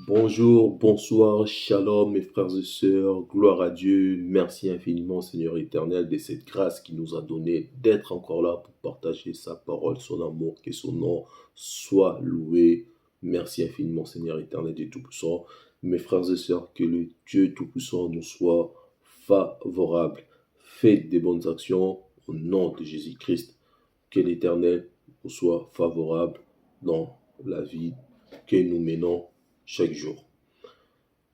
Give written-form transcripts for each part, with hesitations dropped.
Bonjour, bonsoir, shalom mes frères et sœurs, gloire à Dieu, merci infiniment Seigneur éternel de cette grâce qu'il nous a donnée d'être encore là pour partager sa parole, son amour, que son nom soit loué. Merci infiniment Seigneur éternel Dieu Tout-Puissant. Mes frères et sœurs, que le Dieu Tout-Puissant nous soit favorable. Faites des bonnes actions au nom de Jésus-Christ. Que l'Éternel nous soit favorable dans la vie que nous menons chaque jour.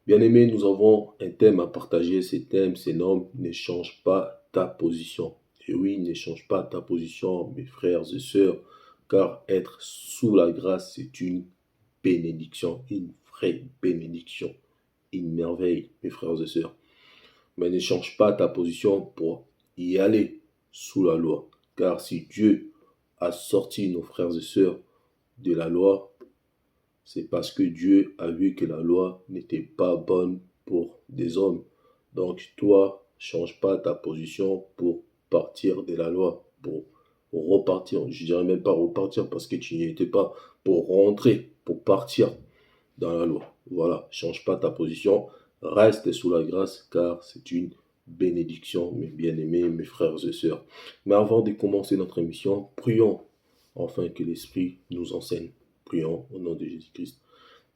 Bien-aimés, nous avons un thème à partager. Ce thème se nomme « Ne change pas ta position ». Et oui, ne change pas ta position, mes frères et sœurs, car être sous la grâce, c'est une bénédiction, une vraie bénédiction, une merveille, mes frères et sœurs. Mais ne change pas ta position pour y aller sous la loi, car si Dieu a sorti nos frères et sœurs de la loi, c'est parce que Dieu a vu que la loi n'était pas bonne pour des hommes. Donc toi, change pas ta position pour partir de la loi, pour repartir. Je dirais même pas repartir parce que tu n'y étais pas, pour rentrer, pour partir dans la loi. Voilà, change pas ta position, reste sous la grâce car c'est une bénédiction, mes bien-aimés, mes frères et sœurs. Mais avant de commencer notre émission, prions afin que l'Esprit nous enseigne. Prions au nom de Jésus-Christ.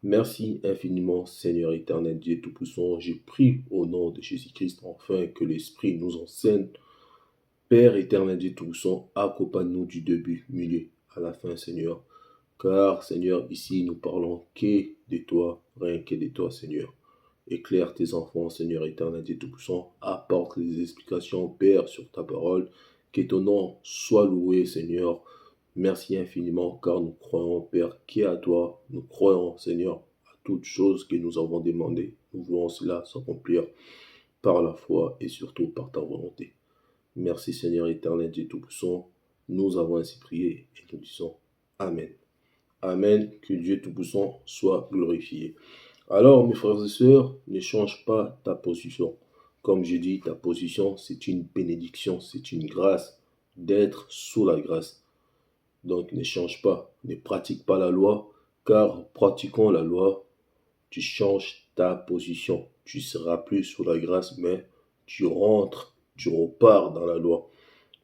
Merci infiniment, Seigneur éternel, Dieu Tout-Puissant. Je prie au nom de Jésus-Christ, afin que l'Esprit nous enseigne. Père éternel, Dieu Tout-Puissant, accompagne-nous du début, milieu, à la fin, Seigneur. Car, Seigneur, ici, nous parlons que de toi, rien que de toi, Seigneur. Éclaire tes enfants, Seigneur éternel, Dieu Tout-Puissant. Apporte les explications, Père, sur ta parole. Que ton nom soit loué, Seigneur. Merci infiniment, car nous croyons, Père, qu'à toi. Nous croyons, Seigneur, à toutes choses que nous avons demandées. Nous voulons cela s'accomplir par la foi et surtout par ta volonté. Merci, Seigneur éternel, Dieu Tout-Puissant. Nous avons ainsi prié et nous disons Amen. Amen. Que Dieu Tout-Puissant soit glorifié. Alors, mes frères et sœurs, ne change pas ta position. Comme je dis, ta position, c'est une bénédiction, c'est une grâce d'être sous la grâce. Donc, ne change pas, ne pratique pas la loi, car pratiquant la loi, tu changes ta position. Tu ne seras plus sous la grâce, mais tu rentres, tu repars dans la loi.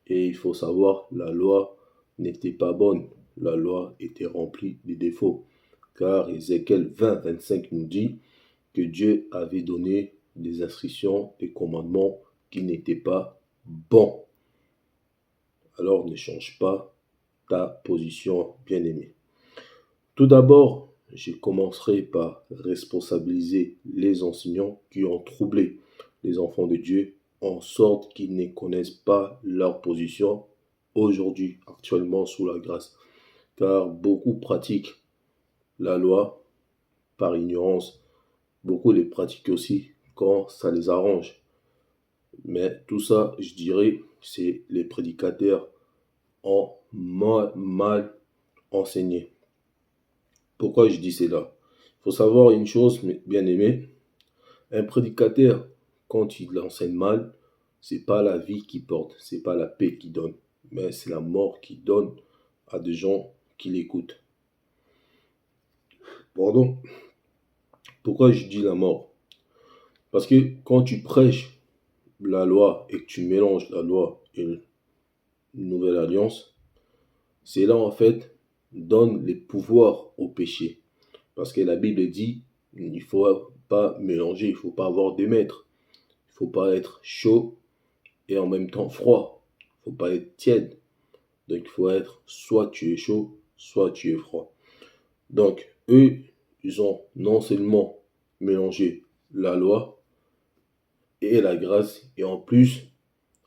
Et il faut savoir, la loi n'était pas bonne. La loi était remplie de défauts. Car Ézéchiel 20, 25 nous dit que Dieu avait donné des instructions, des commandements qui n'étaient pas bons. Alors ne change pas ta position, bien-aimé. Tout d'abord, je commencerai par responsabiliser les enseignants qui ont troublé les enfants de Dieu en sorte qu'ils ne connaissent pas leur position aujourd'hui, actuellement sous la grâce. Car beaucoup pratiquent la loi par ignorance. Beaucoup les pratiquent aussi quand ça les arrange. Mais tout ça, je dirais, c'est les prédicateurs ont mal enseigné. Pourquoi je dis cela? Il faut savoir une chose, bien aimé, un prédicateur, quand il enseigne mal, c'est pas la vie qu'il porte, c'est pas la paix qu'il donne, mais c'est la mort qu'il donne à des gens qui l'écoutent. Pardon. Pourquoi je dis la mort? Parce que quand tu prêches la loi et que tu mélanges la loi et une nouvelle alliance, c'est là en fait donne les pouvoirs au péché. Parce que la Bible dit, il ne faut pas mélanger, il ne faut pas avoir deux maîtres. Il ne faut pas être chaud et en même temps froid. Il ne faut pas être tiède. Donc il faut être soit tu es chaud, soit tu es froid. Donc eux, ils ont non seulement mélangé la loi et la grâce, et en plus,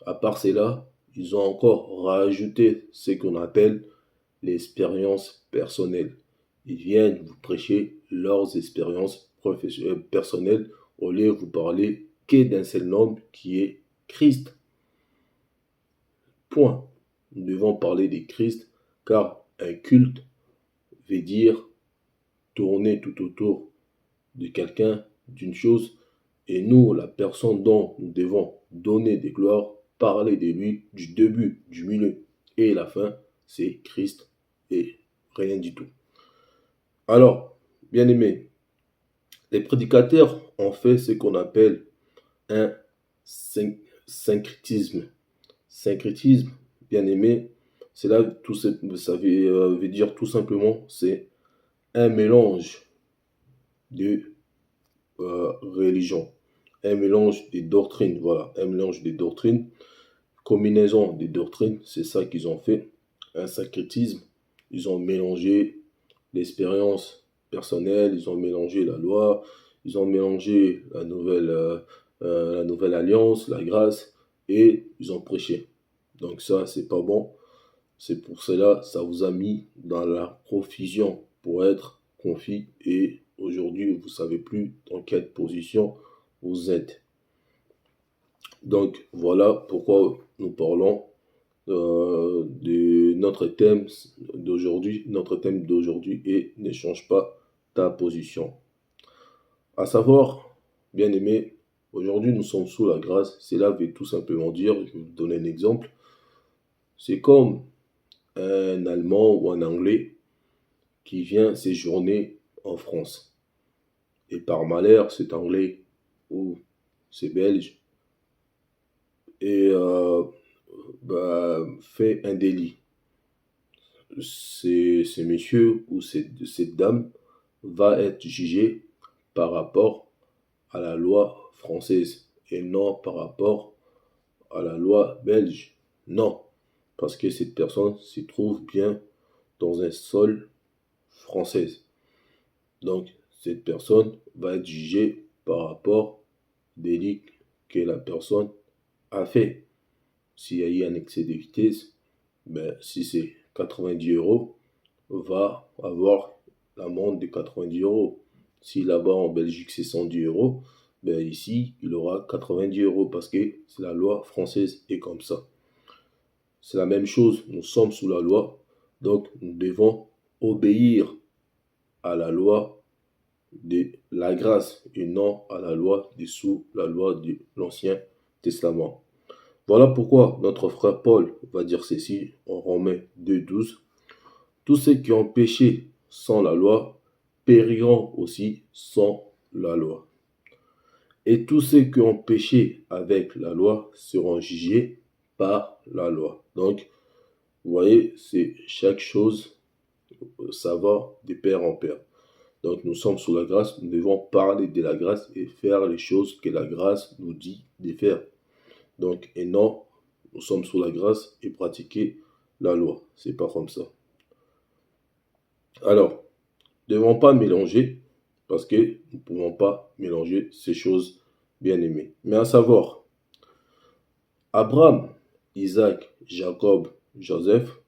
à part cela, ils ont encore rajouté ce qu'on appelle l'expérience personnelle. Ils viennent vous prêcher leurs expériences personnelles au lieu de vous parler que d'un seul homme qui est Christ. Point. Nous devons parler de Christ car un culte veut dire tourner tout autour de quelqu'un, d'une chose, et nous, la personne dont nous devons donner des gloires, parler de lui du début, du milieu et la fin, c'est Christ et rien du tout. Alors, bien aimé, Les prédicateurs ont fait ce qu'on appelle un syncrétisme. Syncrétisme, bien aimé, c'est là, ça veut dire tout simplement, c'est un mélange de religion, un mélange des doctrines, voilà, un mélange des doctrines, combinaison des doctrines, c'est ça qu'ils ont fait, un syncrétisme. Ils ont mélangé l'expérience personnelle, ils ont mélangé la loi, ils ont mélangé la nouvelle alliance, la grâce, et ils ont prêché. Donc ça, c'est pas bon. C'est pour cela, ça vous a mis dans la confusion pour être confus et aujourd'hui, vous savez plus dans quelle position vous êtes. Donc voilà pourquoi nous parlons de notre thème d'aujourd'hui. Notre thème d'aujourd'hui est ne change pas ta position. À savoir, bien aimé, aujourd'hui nous sommes sous la grâce. Cela veut tout simplement dire, je vais vous donner un exemple. C'est comme un Allemand ou un Anglais qui vient séjourner en France. Et par malheur, cet Anglais ou c'est Belge et fait un délit. Ces messieurs ou cette dame va être jugé par rapport à la loi française et non par rapport à la loi belge. Non, parce que cette personne se trouve bien dans un sol français. Donc, cette personne va être jugée par rapport au délit que la personne a fait. S'il y a eu un excès de vitesse, si c'est 90 euros, va avoir l'amende de 90 euros. Si là-bas en Belgique c'est 110 euros, ici il aura 90 euros parce que c'est la loi française est comme ça. C'est la même chose, nous sommes sous la loi, donc nous devons obéir à la loi de la grâce et non à la loi sous la loi de l'Ancien Testament. Voilà pourquoi notre frère Paul va dire ceci en Romains 2,12. Tous ceux qui ont péché sans la loi périront aussi sans la loi. Et tous ceux qui ont péché avec la loi seront jugés par la loi. Donc, vous voyez, c'est chaque chose, ça va de pair en pair. Donc, nous sommes sous la grâce, nous devons parler de la grâce et faire les choses que la grâce nous dit de faire. Donc, et non, nous sommes sous la grâce et pratiquer la loi. C'est pas comme ça. Alors, ne devons pas mélanger, parce que nous ne pouvons pas mélanger ces choses bien aimées. Mais à savoir, Abraham, Isaac, Jacob, Joseph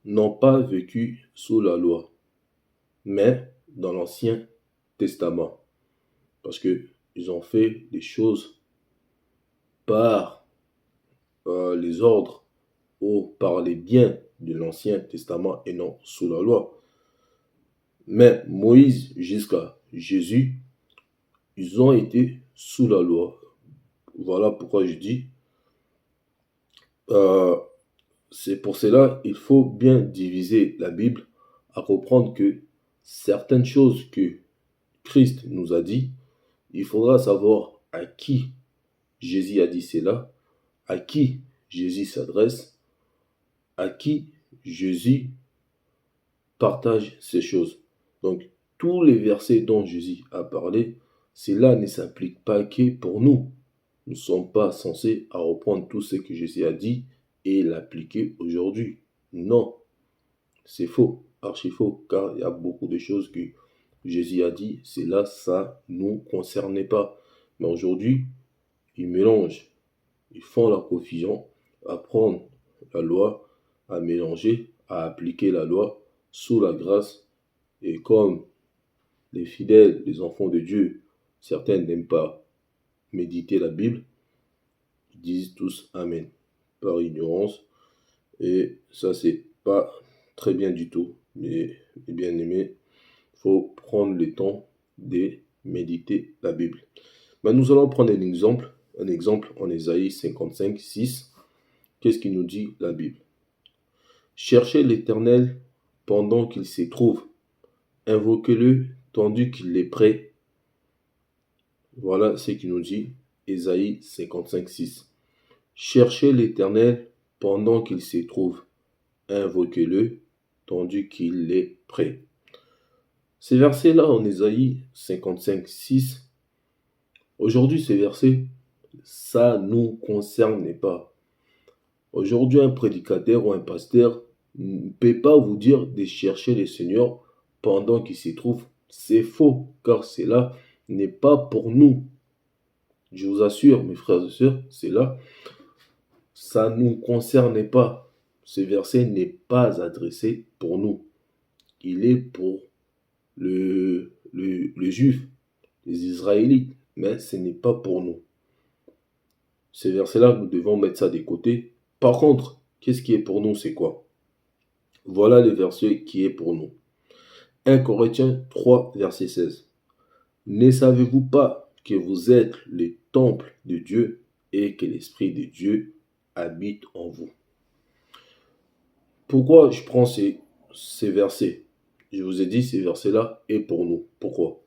n'ont pas vécu sous la loi, mais dans l'Ancien Testament. Parce qu'ils ont fait des choses par les ordres ou par les biens de l'Ancien Testament et non sous la loi. Mais Moïse jusqu'à Jésus, ils ont été sous la loi. Voilà pourquoi je dis, c'est pour cela il faut bien diviser la Bible à comprendre que certaines choses que Christ nous a dit, il faudra savoir à qui Jésus a dit cela, à qui Jésus s'adresse, à qui Jésus partage ces choses. Donc, tous les versets dont Jésus a parlé, cela ne s'applique pas que pour nous. Nous ne sommes pas censés à reprendre tout ce que Jésus a dit et l'appliquer aujourd'hui. Non, c'est faux, archi faux, car il y a beaucoup de choses que Jésus a dit, cela, ça ne nous concernait pas. Mais aujourd'hui, ils mélangent, ils font la confusion à prendre la loi, à mélanger, à appliquer la loi sous la grâce. Et comme les fidèles, les enfants de Dieu, certains n'aiment pas méditer la Bible, ils disent tous Amen, par ignorance. Et ça, c'est pas très bien du tout. Mais, bien aimé, il faut prendre le temps de méditer la Bible. Nous allons prendre un exemple en Ésaïe 55, 6. Qu'est-ce qui nous dit la Bible? Cherchez l'Éternel pendant qu'il s'y trouve. Invoquez-le tandis qu'il est prêt. Voilà ce qu'il nous dit, Ésaïe 55:6. Cherchez l'Éternel pendant qu'il s'y trouve, invoquez-le tandis qu'il est prêt. Ces versets-là en Ésaïe 55:6, aujourd'hui ces versets, ça ne nous concerne pas. Aujourd'hui un prédicateur ou un pasteur ne peut pas vous dire de chercher le Seigneur pendant qu'il s'y trouve. C'est faux, car cela n'est pas pour nous. Je vous assure, mes frères et sœurs, c'est là, ça ne nous concerne pas. Ce verset n'est pas adressé pour nous. Il est pour le juif, les Israélites, mais ce n'est pas pour nous. Ces versets-là, nous devons mettre ça de côté. Par contre, qu'est-ce qui est pour nous, c'est quoi? Voilà le verset qui est pour nous. 1 Corinthiens 3, verset 16. Ne savez-vous pas que vous êtes le temple de Dieu et que l'Esprit de Dieu habite en vous? Pourquoi je prends ces versets? Je vous ai dit, ces versets-là est pour nous. Pourquoi?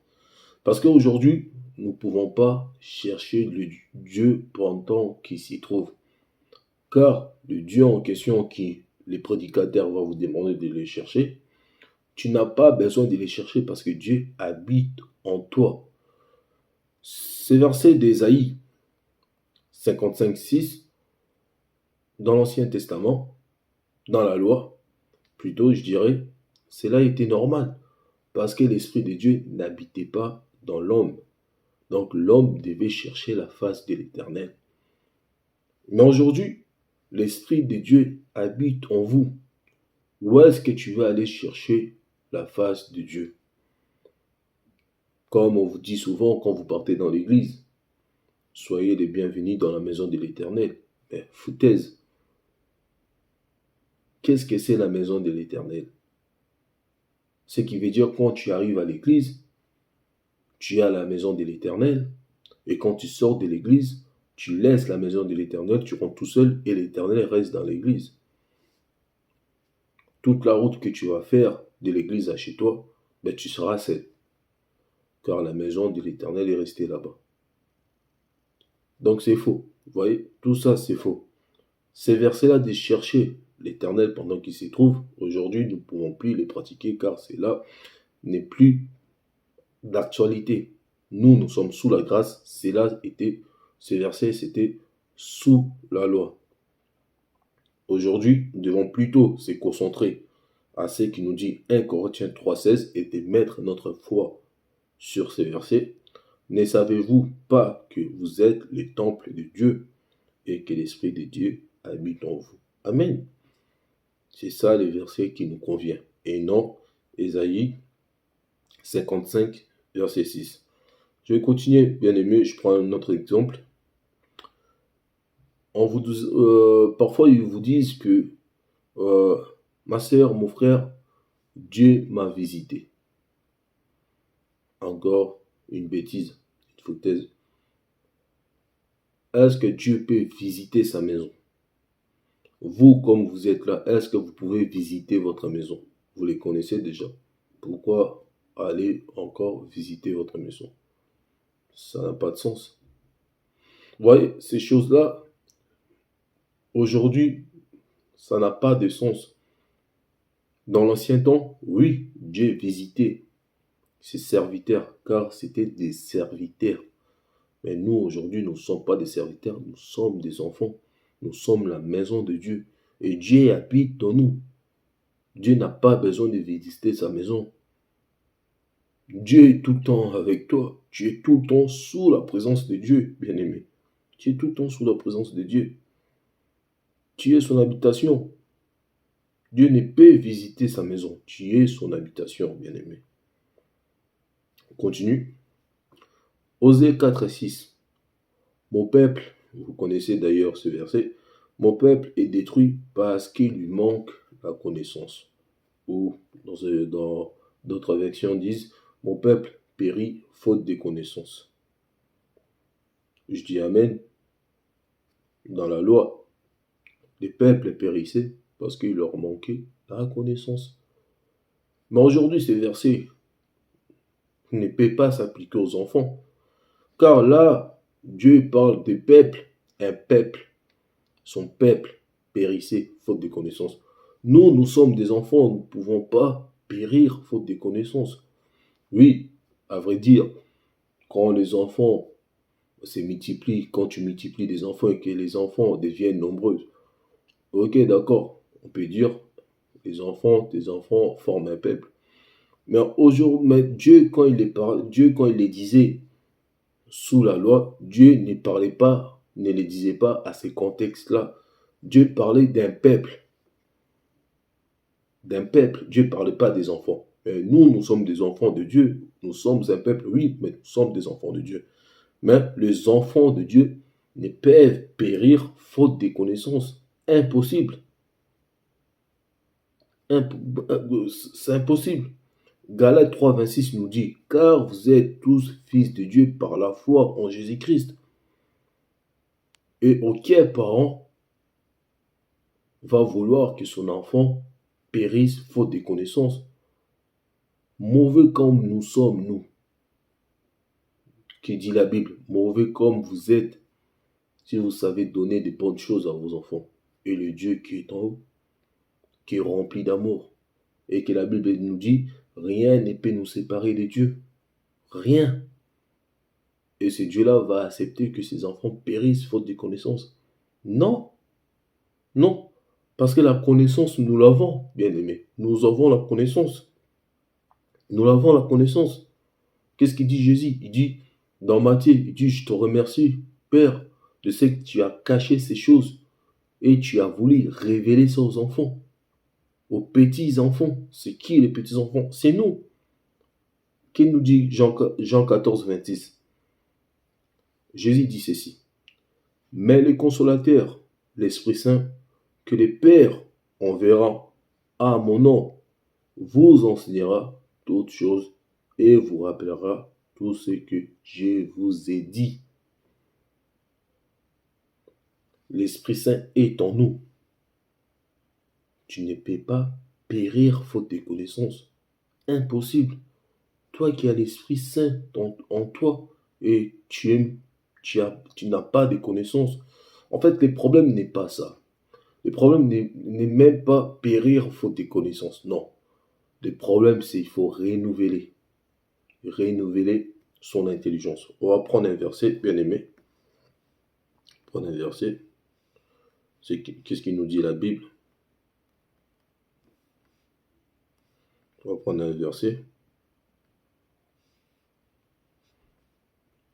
Parce qu'aujourd'hui, nous ne pouvons pas chercher le Dieu pendant qu'il s'y trouve. Car le Dieu en question qui les prédicateurs vont vous demander de les chercher, tu n'as pas besoin de les chercher parce que Dieu habite en toi. Ces versets d'Ésaïe 55:6, dans l'Ancien Testament, dans la loi, plutôt je dirais, cela était normal. Parce que l'Esprit de Dieu n'habitait pas dans l'homme. Donc l'homme devait chercher la face de l'Éternel. Mais aujourd'hui, l'Esprit de Dieu habite en vous. Où est-ce que tu veux aller chercher la face de Dieu? Comme on vous dit souvent quand vous partez dans l'église, soyez les bienvenus dans la maison de l'Éternel. Mais foutaise, qu'est-ce que c'est la maison de l'Éternel? Ce qui veut dire quand tu arrives à l'église, tu es à la maison de l'Éternel, et quand tu sors de l'église, tu laisses la maison de l'Éternel, tu rentres tout seul et l'Éternel reste dans l'église. Toute la route que tu vas faire de l'église à chez toi, ben, tu seras seul, car la maison de l'Éternel est restée là-bas. Donc c'est faux. Vous voyez, tout ça c'est faux. Ces versets-là de chercher l'Éternel pendant qu'il s'y trouve, aujourd'hui nous ne pouvons plus les pratiquer car cela n'est plus d'actualité. Nous sommes sous la grâce, ces versets c'était sous la loi. Aujourd'hui, nous devons plutôt se concentrer à ce qui nous dit 1 Corinthiens 3,16 et de mettre notre foi sur ces versets. Ne savez-vous pas que vous êtes le temple de Dieu et que l'Esprit de Dieu habite en vous? Amen. C'est ça les versets qui nous convient. Et non Ésaïe 55, verset 6. Je vais continuer, bien aimé, je prends un autre exemple. Parfois, ils vous disent que ma sœur, mon frère, Dieu m'a visité. Encore une bêtise, une foutaise. Est-ce que Dieu peut visiter sa maison? Vous, comme vous êtes là, est-ce que vous pouvez visiter votre maison? Vous les connaissez déjà. Pourquoi aller encore visiter votre maison? Ça n'a pas de sens. Vous voyez, ces choses-là, aujourd'hui, ça n'a pas de sens. Dans l'ancien temps, oui, Dieu visitait ses serviteurs, car c'était des serviteurs. Mais nous, aujourd'hui, nous ne sommes pas des serviteurs, nous sommes des enfants. Nous sommes la maison de Dieu. Et Dieu habite en nous. Dieu n'a pas besoin de visiter sa maison. Dieu est tout le temps avec toi. Tu es tout le temps sous la présence de Dieu, bien-aimé. Tu es tout le temps sous la présence de Dieu. Tu es son habitation. Dieu ne peut visiter sa maison. Tu es son habitation, bien-aimé. On continue. Osée 4:6. Mon peuple, vous connaissez d'ailleurs ce verset, mon peuple est détruit parce qu'il lui manque la connaissance. Ou dans d'autres versions disent, mon peuple périt faute de connaissance. Je dis Amen. Dans la loi, les peuples périssaient parce qu'il leur manquait la connaissance. Mais aujourd'hui, ces versets ne peuvent pas s'appliquer aux enfants. Car là, Dieu parle des peuples, un peuple, son peuple périssait faute de connaissances. Nous, nous sommes des enfants, nous ne pouvons pas périr faute de connaissances. Oui, à vrai dire, quand les enfants se multiplient, quand tu multiplies des enfants et que les enfants deviennent nombreux, ok, d'accord, on peut dire tes enfants forment un peuple. Mais aujourd'hui, Dieu, Dieu, quand il les disait sous la loi, Dieu ne parlait pas, ne les disait pas à ces contextes-là. Dieu parlait d'un peuple. D'un peuple. Dieu ne parlait pas des enfants. Nous, nous sommes des enfants de Dieu. Nous sommes un peuple, oui, mais nous sommes des enfants de Dieu. Mais les enfants de Dieu ne peuvent périr faute des connaissances. Impossible. C'est impossible. Galates 3, 26 nous dit, car vous êtes tous fils de Dieu par la foi en Jésus-Christ. Et aucun parent va vouloir que son enfant périsse faute de connaissances. Mauvais comme nous sommes, nous, qui dit la Bible, mauvais comme vous êtes, si vous savez donner de bonnes choses à vos enfants. Et le Dieu qui est en haut, qui est rempli d'amour, et que la Bible nous dit, rien ne peut nous séparer de Dieu. Rien. Et ce Dieu-là va accepter que ses enfants périssent faute de connaissances. Non, non. Parce que la connaissance, nous l'avons, bien aimé. Nous avons la connaissance. Nous avons la connaissance. Qu'est-ce qu'il dit Jésus? Il dit, dans Matthieu, il dit, je te remercie, Père, de ce que tu as caché ces choses et tu as voulu révéler ça aux enfants, aux petits-enfants. C'est qui les petits-enfants? C'est nous. Qu'il nous dit Jean 14, 26? Jésus dit ceci. Mais le consolateur, l'Esprit Saint, que les pères enverra à mon nom, vous enseignera toutes choses et vous rappellera tout ce que je vous ai dit. L'Esprit Saint est en nous. Tu ne peux pas périr faute de connaissances. Impossible. Toi qui as l'Esprit Saint en toi et tu n'as pas de connaissances. En fait, le problème n'est pas ça. Le problème n'est même pas périr faute de connaissances. Non. Le problème, c'est qu'il faut renouveler son intelligence. On va prendre un verset, bien aimé. Prendre un verset. Qu'est-ce qu'il nous dit la Bible? On va prendre un verset.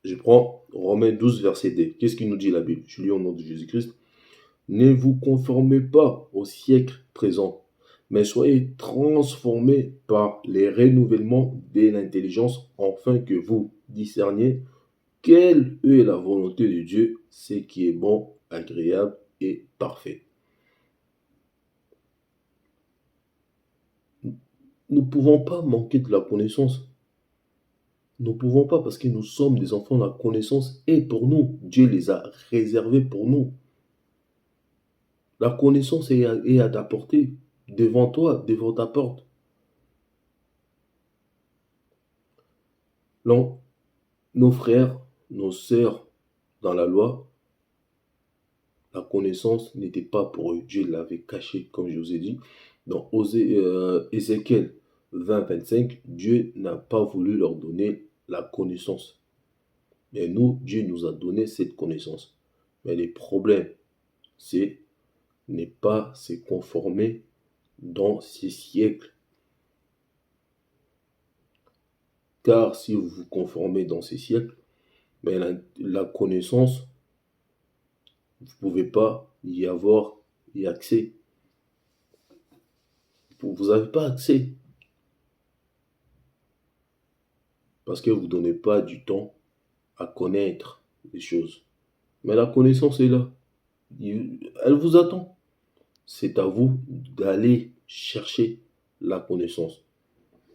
Je prends Romains 12, verset 2. Qu'est-ce qu'il nous dit la Bible? Je lis au nom de Jésus-Christ. Ne vous conformez pas au siècle présent, mais soyez transformés par les renouvellements de l'intelligence, afin que vous discerniez quelle est la volonté de Dieu, ce qui est bon, agréable et parfait. Nous ne pouvons pas manquer de la connaissance. Nous ne pouvons pas parce que nous sommes des enfants. La connaissance est pour nous. Dieu les a réservés pour nous. La connaissance est à ta portée, devant toi, devant ta porte. Non, nos frères, nos sœurs dans la loi, la connaissance n'était pas pour eux. Dieu l'avait caché, comme je vous ai dit. Dans Ézéchiel 20, 25, Dieu n'a pas voulu leur donner la connaissance. Mais nous, Dieu nous a donné cette connaissance. Mais le problème, c'est ne pas se conformer dans ces siècles. Car si vous vous conformez dans ces siècles, mais la connaissance, vous ne pouvez pas y accès. Vous n'avez pas accès. Parce que vous ne donnez pas du temps à connaître les choses. Mais la connaissance est là. Elle vous attend. C'est à vous d'aller chercher la connaissance.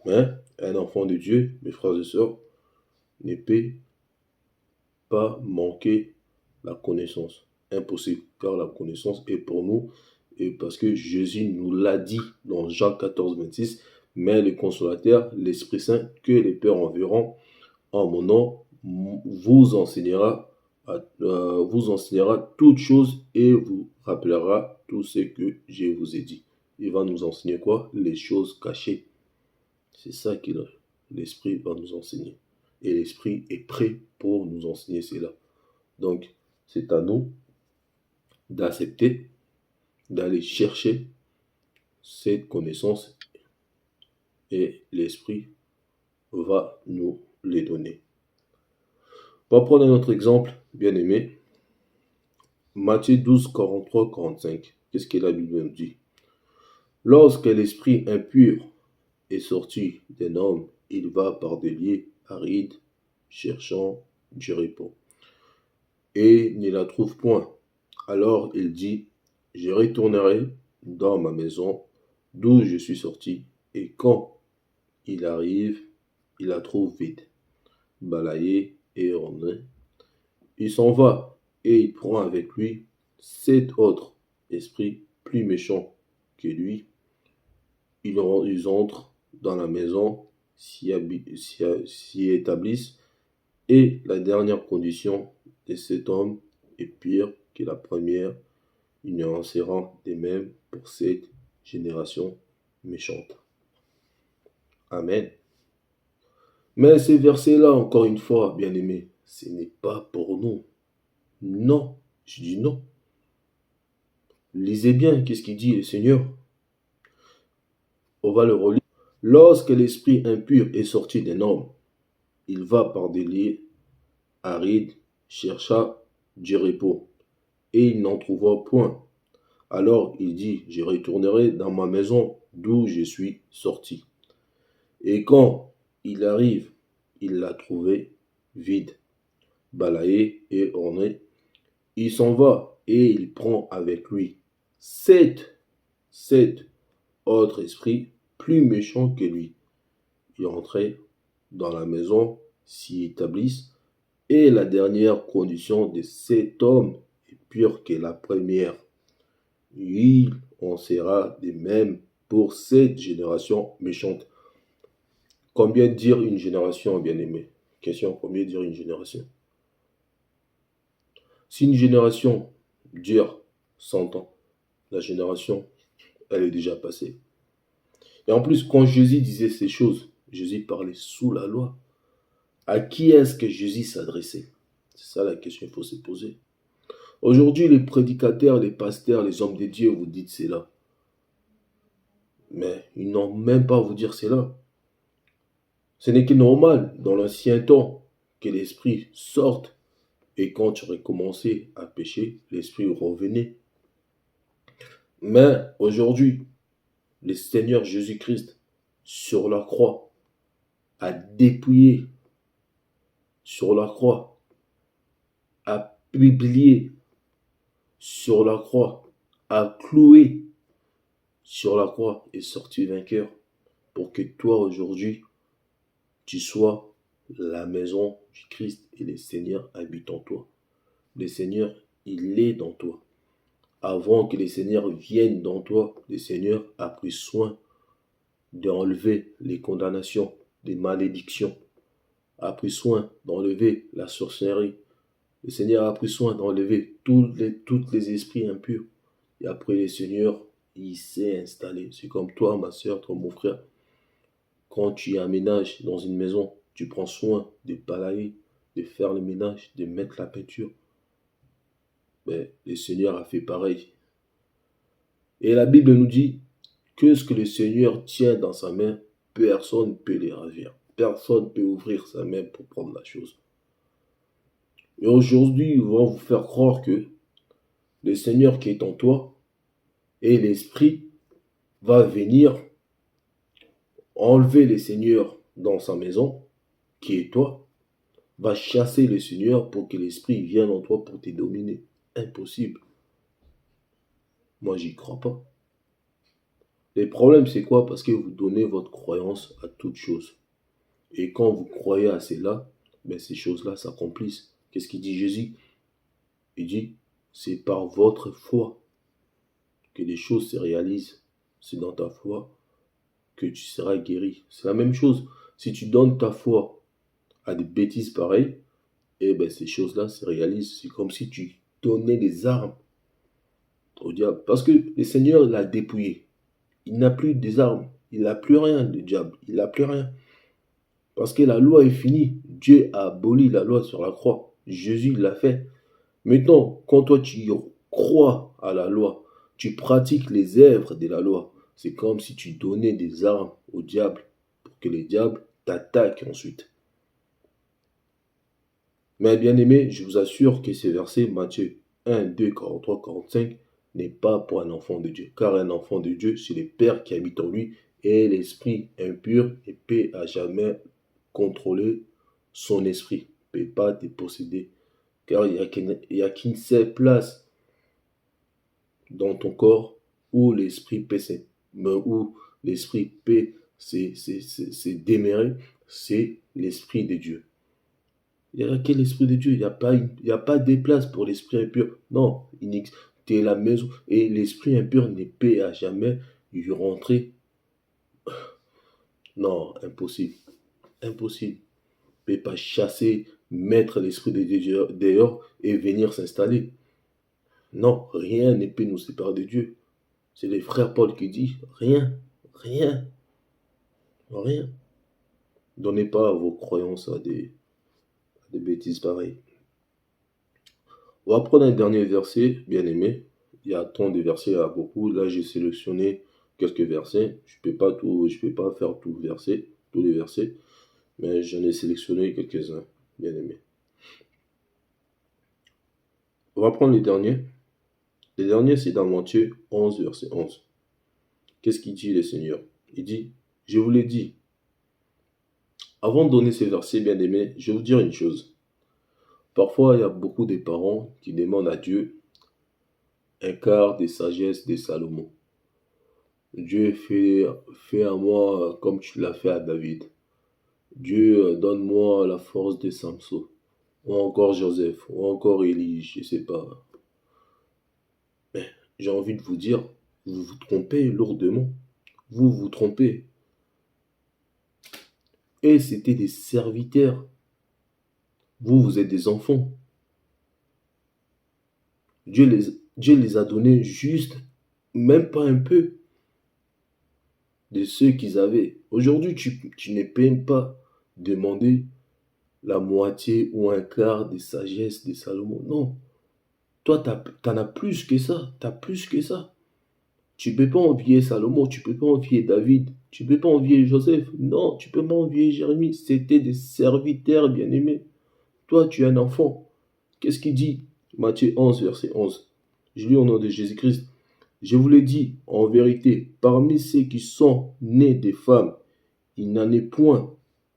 Mais un enfant de Dieu, mes frères et sœurs, ne peut pas manquer la connaissance. Impossible, car la connaissance est pour nous. Et parce que Jésus nous l'a dit dans Jean 14, 26, mais le consolateur, l'Esprit Saint, que les pères enverront en mon nom, vous enseignera toutes choses et vous rappellera tout ce que je vous ai dit. Il va nous enseigner quoi? Les choses cachées. C'est ça que l'Esprit va nous enseigner. Et l'Esprit est prêt pour nous enseigner cela. Donc, c'est à nous d'accepter, d'aller chercher cette connaissance et l'Esprit va nous les donner. On va prendre un autre exemple, bien aimé. Matthieu 12, 43, 45. Qu'est-ce que la Bible nous dit? Lorsque l'esprit impur est sorti d'un homme, il va par des lieux arides, cherchant du repos, et ne la trouve point. Alors il dit, je retournerai dans ma maison d'où je suis sorti, et quand il arrive, il la trouve vide, balayée et ornée. Il s'en va, et il prend avec lui 7 autres esprits plus méchants que lui. Ils entrent dans la maison, s'y établissent, et la dernière condition de cet homme est pire que la première. Il en sera de même pour cette génération méchante. Amen. Mais ces versets-là, encore une fois, bien aimés, ce n'est pas pour nous. Non, je dis non. Lisez bien, qu'est-ce qu'il dit le Seigneur? On va le relire. Lorsque l'esprit impur est sorti d'un homme, il va par des lieux arides, chercha du repos, et il n'en trouva point. Alors il dit, je retournerai dans ma maison d'où je suis sorti. Et quand il arrive, il l'a trouvée vide, balayée et ornée. Il s'en va et il prend avec lui sept autres esprits plus méchants que lui. Ils entraient dans la maison, s'y établissent, et la dernière condition de cet homme est pire que la première. Il en sera de même pour cette génération méchante. Combien dire une génération, bien-aimé? Question, combien dire une génération? Si une génération dure 100 ans, la génération, elle est déjà passée. Et en plus, quand Jésus disait ces choses, Jésus parlait sous la loi. À qui est-ce que Jésus s'adressait? C'est ça la question qu'il faut se poser. Aujourd'hui, les prédicateurs, les pasteurs, les hommes de Dieu vous dites cela. Mais ils n'ont même pas à vous dire cela. Ce n'est que normal dans l'ancien temps que l'esprit sorte et quand tu aurais commencé à pécher, l'esprit revenait. Mais aujourd'hui, le Seigneur Jésus-Christ sur la croix a dépouillé, sur la croix, a publié, sur la croix, a cloué, sur la croix est sorti vainqueur pour que toi aujourd'hui, tu sois la maison du Christ et le Seigneur habite en toi. Le Seigneur, il est dans toi. Avant que le Seigneur vienne dans toi, le Seigneur a pris soin d'enlever les condamnations, les malédictions, a pris soin d'enlever la sorcellerie. Le Seigneur a pris soin d'enlever tous les esprits impurs. Et après le Seigneur, il s'est installé. C'est comme toi, ma soeur, toi, mon frère. Quand tu aménages dans une maison, tu prends soin de balayer, de faire le ménage, de mettre la peinture. Mais le Seigneur a fait pareil. Et la Bible nous dit que ce que le Seigneur tient dans sa main, personne ne peut les ravir. Personne ne peut ouvrir sa main pour prendre la chose. Et aujourd'hui, ils vont vous faire croire que le Seigneur qui est en toi et l'Esprit va venir enlever le Seigneur dans sa maison, qui est toi, va chasser le Seigneur pour que l'Esprit vienne en toi pour te dominer. Impossible. Moi, j'y crois pas. Le problème, c'est quoi? Parce que vous donnez votre croyance à toute chose. Et quand vous croyez à cela, ben ces choses-là s'accomplissent. Qu'est-ce qu'il dit Jésus? Il dit, c'est par votre foi que les choses se réalisent. C'est dans ta foi que tu seras guéri. C'est la même chose. Si tu donnes ta foi à des bêtises pareilles, Et bien, ces choses-là se réalisent. C'est comme si tu donnais des armes au diable. Parce que le Seigneur l'a dépouillé. Il n'a plus des armes. Il n'a plus rien, le diable. Il n'a plus rien. Parce que la loi est finie. Dieu a aboli la loi sur la croix. Jésus l'a fait. Maintenant, quand toi tu crois à la loi, tu pratiques les œuvres de la loi, c'est comme si tu donnais des armes au diable pour que le diable t'attaque ensuite. Mais bien aimé, je vous assure que ce verset, Matthieu 1, 2, 43, 45, n'est pas pour un enfant de Dieu. Car un enfant de Dieu, c'est le Père qui habite en lui et l'esprit impur et peut à jamais contrôler son esprit. Ne peut pas te posséder. Car il n'y a qu'une seule place dans ton corps où l'esprit peut où l'esprit peut se démérer, c'est l'esprit de Dieu. Il n'y a quel esprit de Dieu? Il y a pas de place pour l'esprit impur. Non, tu es la maison et l'esprit impur ne peut à jamais y rentrer. Non, impossible. Impossible. Ne peut pas chasser, mettre l'esprit de Dieu dehors et venir s'installer. Non, rien ne peut nous séparer de Dieu. C'est le frère Paul qui dit, rien, rien, rien. Donnez pas vos croyances à des bêtises pareilles. On va prendre un dernier verset, bien aimé. Il y a tant de versets, il y a beaucoup. Là, j'ai sélectionné quelques versets. Je peux pas faire tous les versets, mais j'en ai sélectionné quelques-uns, bien aimé. On va prendre les derniers. Les derniers, c'est dans Matthieu 11, verset 11. Qu'est-ce qu'il dit, le Seigneur? Il dit, je vous l'ai dit. Avant de donner ces versets, bien aimés, je vais vous dire une chose. Parfois, il y a beaucoup de parents qui demandent à Dieu un quart des sagesses de Salomon. Dieu, fais à moi comme tu l'as fait à David. Dieu, donne-moi la force de Samson. Ou encore Joseph, ou encore Élie, je ne sais pas. Mais j'ai envie de vous dire, vous vous trompez lourdement. Vous vous trompez. Et c'était des serviteurs. Vous, vous êtes des enfants. Dieu les a donnés juste, même pas un peu, de ceux qu'ils avaient. Aujourd'hui, tu ne peux pas demander la moitié ou un quart des sagesses de Salomon. Non. Toi, t'en as plus que ça. T'as plus que ça. Tu ne peux pas envier Salomon, tu ne peux pas envier David, tu ne peux pas envier Joseph. Non, tu ne peux pas envier Jérémie. C'était des serviteurs bien-aimés. Toi, tu es un enfant. Qu'est-ce qu'il dit? Matthieu 11, verset 11. Je lis au nom de Jésus-Christ. Je vous l'ai dit, en vérité, parmi ceux qui sont nés des femmes, il n'en est point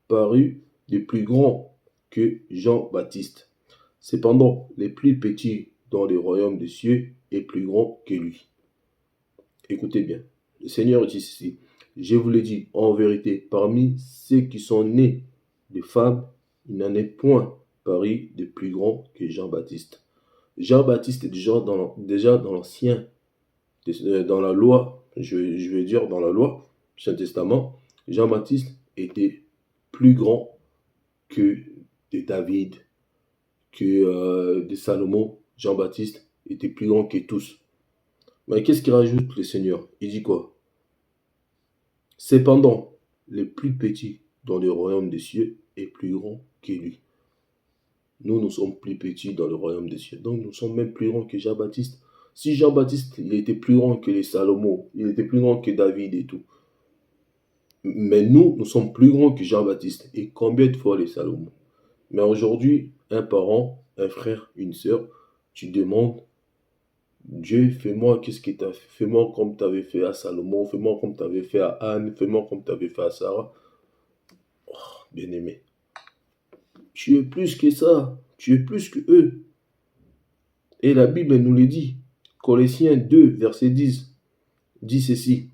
paru de plus grand que Jean-Baptiste. Cependant, les plus petits dans le royaume des cieux est plus grand que lui. Écoutez bien, le Seigneur dit ceci. Je vous l'ai dit, en vérité, parmi ceux qui sont nés des femmes, il n'en est point paru de plus grand que Jean-Baptiste. Jean-Baptiste est déjà dans l'Ancien, dans la loi, je vais dire dans la loi, Ancien Testament, Jean-Baptiste était plus grand que de David, que de Salomon. Jean-Baptiste était plus grand que tous. Mais qu'est-ce qu'il rajoute le Seigneur? Il dit quoi? Cependant, les plus petits dans le royaume des cieux est plus grand que lui. Nous sommes plus petits dans le royaume des cieux. Donc nous sommes même plus grands que Jean-Baptiste. Si Jean-Baptiste, il était plus grand que les Salomon, il était plus grand que David et tout. Mais nous sommes plus grands que Jean-Baptiste. Et combien de fois les Salomon? Mais aujourd'hui, un parent, un frère, une sœur, tu demandes, Dieu, fais-moi qu'est-ce que tu as fait. Fais-moi comme tu avais fait à Salomon, fais-moi comme tu avais fait à Anne, fais-moi comme tu avais fait à Sarah. Oh, bien-aimé, tu es plus que ça, tu es plus que eux. Et la Bible nous le dit. Colossiens 2, verset 10, dit ceci.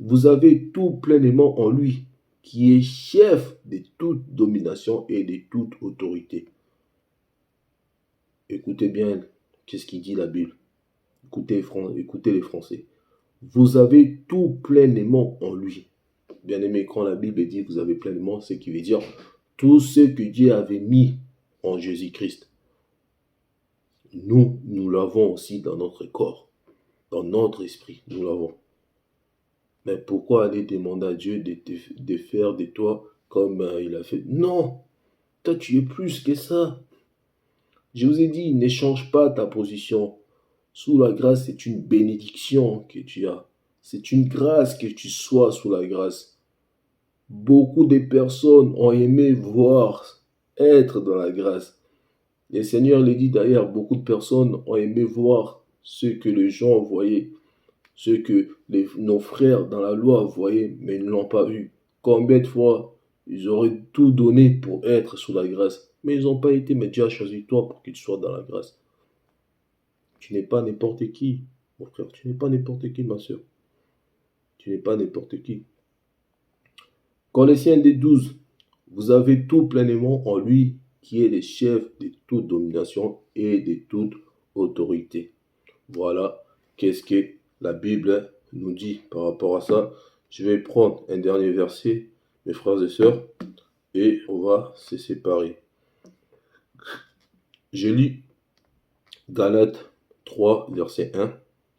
Vous avez tout pleinement en lui, qui est chef de toute domination et de toute autorité. Écoutez bien, qu'est-ce qu'il dit la Bible? Écoutez les Français. Vous avez tout pleinement en lui. Bien aimé, quand la Bible dit vous avez pleinement, c'est qui veut dire tout ce que Dieu avait mis en Jésus-Christ. Nous l'avons aussi dans notre corps, dans notre esprit, nous l'avons. Mais pourquoi aller demander à Dieu de faire de toi comme il a fait? Non, toi tu es plus que ça. Je vous ai dit, n'échange pas ta position. Sous la grâce, c'est une bénédiction que tu as. C'est une grâce que tu sois sous la grâce. Beaucoup de personnes ont aimé voir être dans la grâce. Le Seigneur le dit d'ailleurs, beaucoup de personnes ont aimé voir ce que les gens voyaient, ce que nos frères dans la loi voyaient, mais ils ne l'ont pas vu. Combien de fois ils auraient tout donné pour être sous la grâce, mais ils n'ont pas été, mais Dieu a choisi toi pour que tu sois dans la grâce. Tu n'es pas n'importe qui, mon frère, tu n'es pas n'importe qui, ma soeur. Tu n'es pas n'importe qui. Colossiens 12, vous avez tout pleinement en lui, qui est le chef de toute domination et de toute autorité. Voilà qu'est-ce que la Bible nous dit par rapport à ça. Je vais prendre un dernier verset, mes frères et sœurs, et on va se séparer. Je lis Galates 3, verset 1.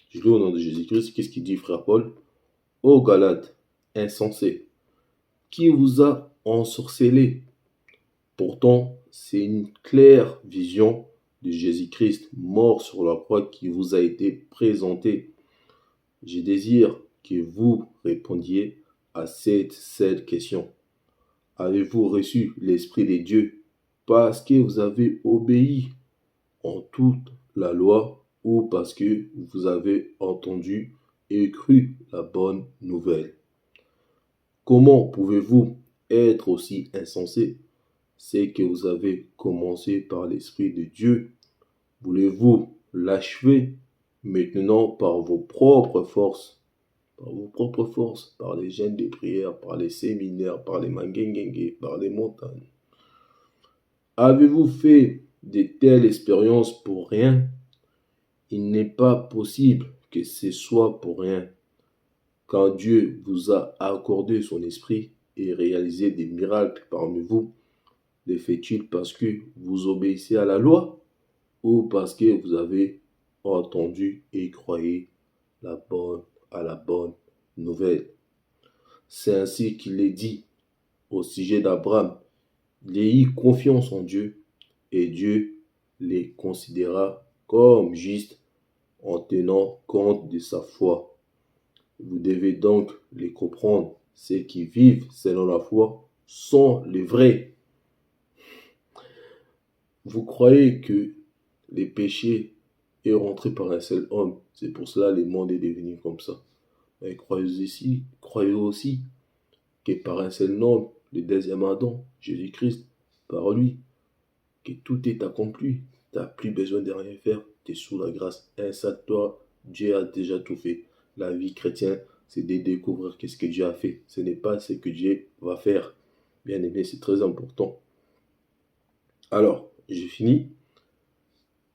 Je lis au nom de Jésus-Christ. Qu'est-ce qu'il dit, frère Paul? Ô Galates, insensés, qui vous a ensorcelé? Pourtant, c'est une claire vision de Jésus-Christ mort sur la croix qui vous a été présentée. Je désire que vous répondiez à cette question. Avez-vous reçu l'Esprit de Dieu parce que vous avez obéi en toute la loi ou parce que vous avez entendu et cru la bonne nouvelle? Comment pouvez-vous être aussi insensé? C'est que vous avez commencé par l'Esprit de Dieu. Voulez-vous l'achever maintenant par vos propres forces? Par vos propres forces, par les jeûnes de prière, par les séminaires, par les mangengengue, par les montagnes. Avez-vous fait de telles expériences pour rien? Il n'est pas possible que ce soit pour rien. Quand Dieu vous a accordé son esprit et réalisé des miracles parmi vous, le fait-il parce que vous obéissez à la loi ou parce que vous avez entendu et croyez à la bonne nouvelle? C'est ainsi qu'il est dit au sujet d'Abraham. Il eut confiance en Dieu et Dieu les considéra comme justes en tenant compte de sa foi. Vous devez donc les comprendre. Ceux qui vivent selon la foi sont les vrais. Vous croyez que les péchés est rentré par un seul homme. C'est pour cela que le monde est devenu comme ça. Mais croyez aussi que par un seul homme, le deuxième Adam, Jésus-Christ, par lui, que tout est accompli. Tu n'as plus besoin de rien faire. Tu es sous la grâce. Installe-toi. Dieu a déjà tout fait. La vie chrétienne, c'est de découvrir qu'est-ce que Dieu a fait. Ce n'est pas ce que Dieu va faire. Bien aimé, c'est très important. Alors, j'ai fini.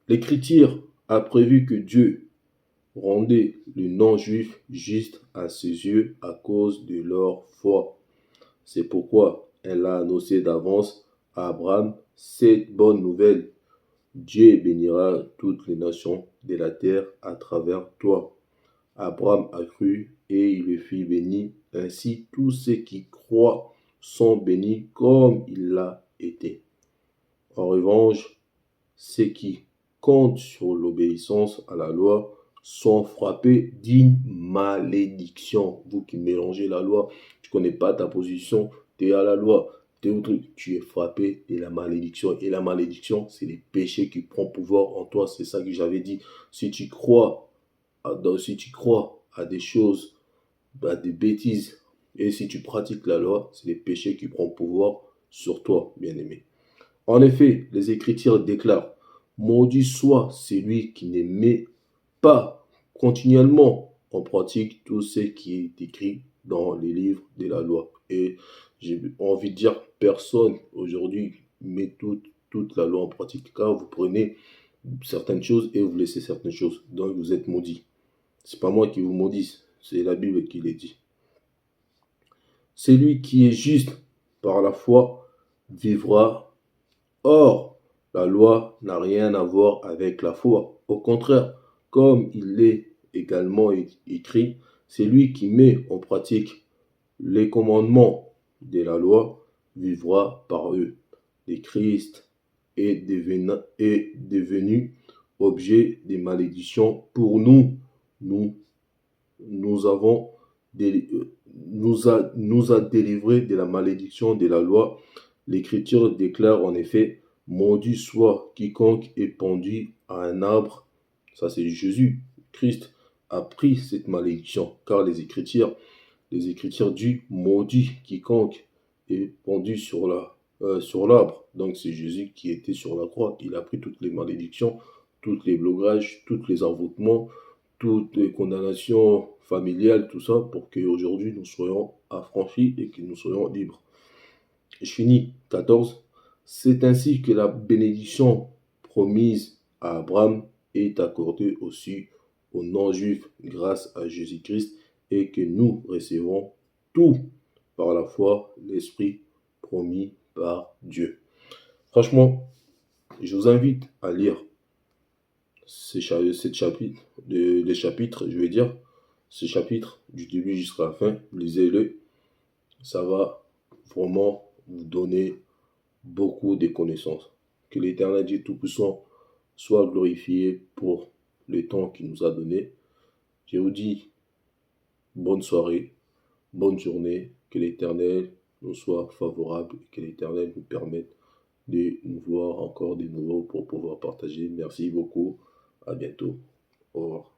L'Écriture a prévu que Dieu rendait les non-juifs justes à ses yeux à cause de leur foi. C'est pourquoi elle a annoncé d'avance à Abraham cette bonne nouvelle. Dieu bénira toutes les nations de la terre à travers toi. Abraham a cru et il le fit béni. Ainsi, tous ceux qui croient sont bénis comme il l'a été. En revanche, ceux qui comptent sur l'obéissance à la loi sont frappés d'une malédiction. Vous qui mélangez la loi, tu ne connais pas ta position, tu es à la loi, tu es frappé de la malédiction. Et la malédiction, c'est les péchés qui prennent pouvoir en toi. C'est ça que j'avais dit. Si tu crois à des choses, à des bêtises, et si tu pratiques la loi, c'est les péchés qui prennent pouvoir sur toi, bien-aimé. En effet, les Écritures déclarent: maudit soit celui qui ne met pas continuellement en pratique tout ce qui est écrit dans les livres de la loi. Et j'ai envie de dire, personne aujourd'hui met toute la loi en pratique, car vous prenez certaines choses et vous laissez certaines choses. Donc vous êtes maudits. C'est pas moi qui vous maudis, c'est la Bible qui le dit. Celui qui est juste par la foi vivra. Or, La loi n'a rien à voir avec la foi. Au contraire, comme il est également écrit, c'est lui qui met en pratique les commandements de la loi vivra par eux. Et Christ est devenu objet des malédictions pour nous. Nous, nous avons nous a délivrés de la malédiction de la loi. L'Écriture déclare en effet, maudit soit quiconque est pendu à un arbre. Ça c'est Jésus. Christ a pris cette malédiction, car les Écritures disent maudit quiconque est pendu sur l'arbre. Donc c'est Jésus qui était sur la croix. Il a pris toutes les malédictions, tous les blocages, tous les envoûtements, toutes les condamnations familiales, tout ça, pour qu'aujourd'hui nous soyons affranchis et que nous soyons libres. Je finis. 14. C'est ainsi que la bénédiction promise à Abraham est accordée aussi aux non-juifs grâce à Jésus-Christ et que nous recevons tout par la foi, l'Esprit promis par Dieu. Franchement, je vous invite à lire ces chapitres, les chapitres, je vais dire, ces chapitres du début jusqu'à la fin. Lisez-le. Ça va vraiment vous donner beaucoup de connaissances. Que l'Éternel Dieu Tout-Puissant soit glorifié pour le temps qu'il nous a donné. Je vous dis bonne soirée, bonne journée, que l'Éternel nous soit favorable et que l'Éternel nous permette de nous voir encore de nouveau pour pouvoir partager. Merci beaucoup, à bientôt, au revoir.